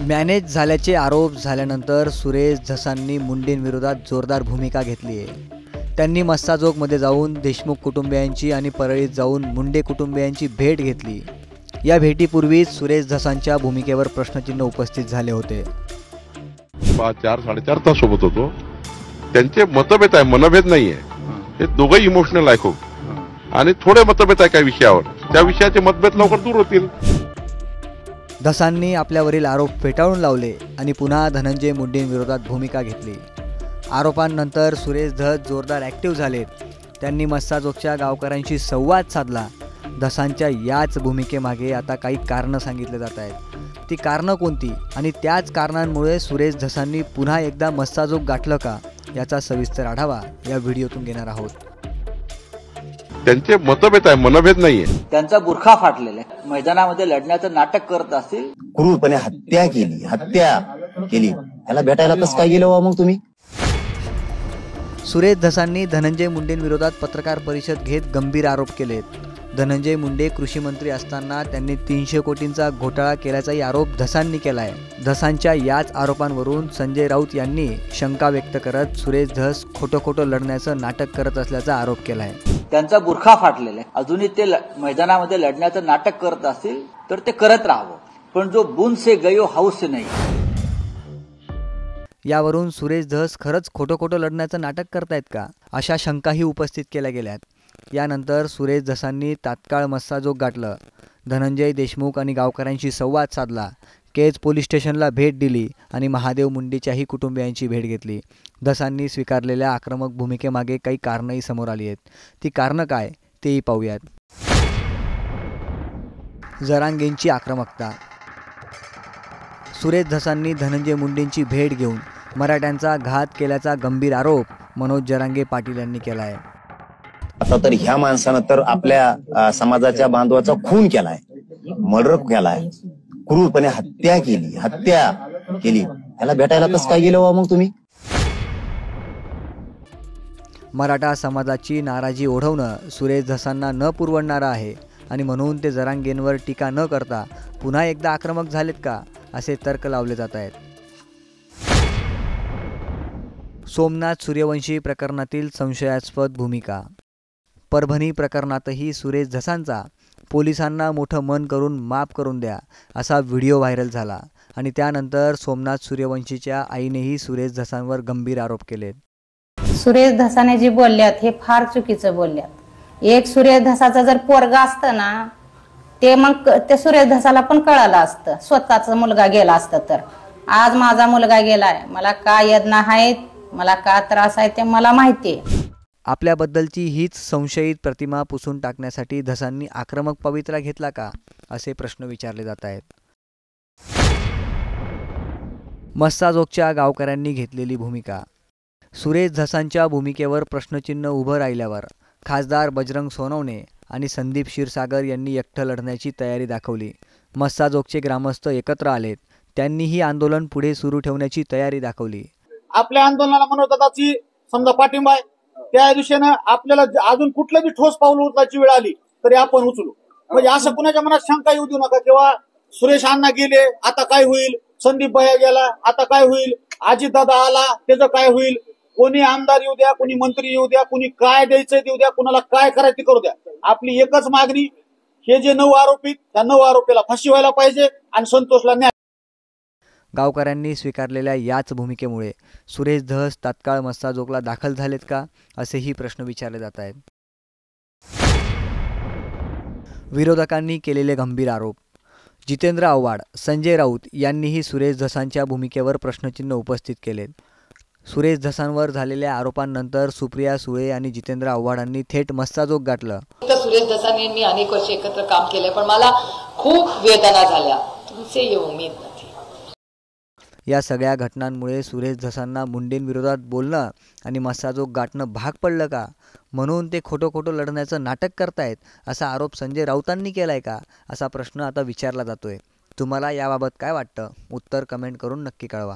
Manage झाल्याचे आरोप झाल्यानंतर सुरेश धसांनी मुंडेंविरोधात जोरदार भूमिका घेतली आहे। त्यांनी मस्साजोगमध्ये जाऊन देशमुख कुटुंबियांची आणि परळीत जाऊन मुंडे कुटुंबियांची भेट घेतली। या भेटीपूर्वीच सुरेश धसांच्या भूमिकेवर प्रश्नचिन्ह उपस्थित झाले होते। 4-4.5 तास सोबत होतो। त्यांचे मतभेद आहे, मनभेद नाहीये। हे दोघे इमोशनल आहे खूप आणि थोडे मतभेद आहे काही विषयावर, त्या विषयाचे मतभेद लवकर दूर होतील। धसांनी आपल्यावरील आरोप फेटाळून लावले आणि पुन्हा धनंजय मुंडेंविरोधात भूमिका घेतली। आरोपांनंतर सुरेश धस जोरदार ॲक्टिव्ह झालेत। त्यांनी मस्साजोगच्या गावकऱ्यांशी संवाद साधला। धसांच्या याच भूमिकेमागे आता काही कारणं सांगितले जात आहेत। ती कारणं कोणती आणि त्याच कारणांमुळे सुरेश धसांनी पुन्हा एकदा मस्साजोग गाठलं का, याचा सविस्तर आढावा या व्हिडिओतून घेणार आहोत। त्यांचे मतभेद आहे, मनभेद नाहीये। त्यांचा बुरखा फाटलेला आहे। मैदानामध्ये लढण्याचं नाटक करत असतील। क्रूरपणे हत्या केली त्याला भेटायला कसं काय गेलो मग तुम्ही? सुरेश धसांनी धनंजय मुंडेंविरोधात पत्रकार परिषद घेत गंभीर आरोप केलेत। धनंजय मुंडे कृषी मंत्री असताना त्यांनी 300 कोटींचा घोटाळा केल्याचाही आरोप धसांनी केला आहे। धसांच्या याच आरोपांवरून संजय राऊत यांनी शंका व्यक्त करत सुरेश धस खोटं लढण्याचं नाटक करत असल्याचा आरोप केला आहे। त्यांचा बुरखा फाटलेला आहे। अजूनही ते मैदानामध्ये लढण्याचं नाटक करत असतील तर ते करत राहावं, पण जो बुन से गयो हाऊस से नाही। यावरून सुरेश धस खरंच खोटं लढण्याचं नाटक करतायत का, अशा शंकाही उपस्थित केल्या गेल्यात। यानंतर सुरेश धसांनी तात्काळ मस्साजोग गाठलं। धनंजय देशमुख आणि गावकऱ्यांशी संवाद साधला। केज पोलीस स्टेशनला भेट दिली आणि महादेव मुंडेच्याही कुटुंबियांची भेट घेतली। धसांनी स्वीकारलेल्या आक्रमक भूमिकेमागे काही कारणंही समोर आली आहेत। ती कारणं काय तेही पाहूयात। जरांगेंची आक्रमकता। सुरेश धसांनी धनंजय मुंडेंची भेट घेऊन मराठ्यांचा घात केल्याचा गंभीर आरोप मनोज जरांगे पाटील यांनी केला आहे। आता तर ह्या माणसानं तर आपल्या समाजाच्या बांधवाचा खून केलाय, मर्डर केलाय, क्रूरपणे हत्या केली त्याला भेटायला कसं काय गेलो मग तुम्ही? मराठा समाजाची नाराजी ओढवणं सुरेश धसांना न पुरवणारं आहे आणि म्हणून ते जरांगेंवर टीका न करता पुन्हा एकदा आक्रमक झालेत का, असे तर्क लावले जात आहेत। सोमनाथ सूर्यवंशी प्रकरणातील संशयास्पद भूमिका। परभणी प्रकरणातही सुरेश धसांचा पोलिसांना मोठं मन करून माफ करून द्या असा व्हिडिओ व्हायरल झाला आणि त्यानंतर सोमनाथ सूर्यवंशीच्या आईनेही सुरेश धसांवर गंभीर आरोप केलेत। सुरेश धसाने जे बोलल्यात हे फार चुकीचं बोलल्यात। एक सुरेश धसाचं जर पोरगा असतं ना, ते मग ते सुरेश धसाला पण कळालं असतं, स्वतःचा मुलगा गेला असतं तर। आज माझा मुलगा गेलाय, मला काय वेदना आहेत, मला काय त्रास आहे ते मला माहिती आहे। आपल्याबद्दलची हीच संशयित प्रतिमा पुसून टाकण्यासाठी धसांनी आक्रमक पवित्रा घेतला का, असे प्रश्न विचारले जात आहेत। मस्साजोगच्या गावकऱ्यांनी घेतलेली भूमिका। सुरेश धसांच्या भूमिकेवर प्रश्नचिन्ह उभं राहिल्यावर खासदार बजरंग सोनवणे आणि संदीप क्षीरसागर यांनी एकटं लढण्याची तयारी दाखवली। मस्साजोगचे ग्रामस्थ एकत्र आलेत। त्यांनीही आंदोलन पुढे सुरू ठेवण्याची तयारी दाखवली। आपल्या आंदोलनाला मनोदाची समजा पाठिंबा आहे, त्या दिशेनं आपल्याला अजून कुठलं बी ठोस पाऊल उचलायची वेळ आली तरी आपण उचलू। म्हणजे असं कुणाच्या मनात शंका येऊ देऊ नका किंवा सुरेश अण्णा गेले आता काय होईल, संदीप भैया गेला आता काय होईल, अजित दादा आला त्याचं काय होईल, कोणी आमदार येऊ द्या, कोणी मंत्री येऊ द्या, कोणी काय द्यायचं देऊ द्या, कुणाला काय करायचं करू द्या। आपली एकच मागणी, हे जे 9 आरोपी त्या 9 आरोपीला फाशी व्हायला पाहिजे आणि संतोषला न्याय। गावकऱ्यांनी स्वीकारलेल्या याच भूमिकेमुळे सुरेश धस तात्काळ मस्साजोगला दाखल झालेत का, असेही प्रश्न विचारले जात आहेत। विरोधकांनी केलेले गंभीर आरोप। जितेंद्र आव्हाड, संजय राऊत यांनीही सुरेश धसांच्या भूमिकेवर प्रश्नचिन्ह उपस्थित केलेत। सुरेश धसांवर झालेल्या आरोपांनंतर सुप्रिया सुळे आणि जितेंद्र आव्हाडांनी थेट मस्साजोग गाठलं। सुरेश धसांनी मी अनेक वर्ष एकत्र काम केले, पण मला खूप वेदना झाल्या, तुमचे ये उमेद नाही। या सगळ्या घटनांमुळे सुरेश धसांना मुंडेंविरोधात बोलणं आणि मस्साजोग गाठणं भाग पडलं का, म्हणून ते खोटं लढण्याचं नाटक करतायत असा आरोप संजय राऊतांनी केलाय का, असा प्रश्न आता विचारला जातोय। तुम्हाला याबाबत काय वाटतं? उत्तर कमेंट करून नक्की कळवा।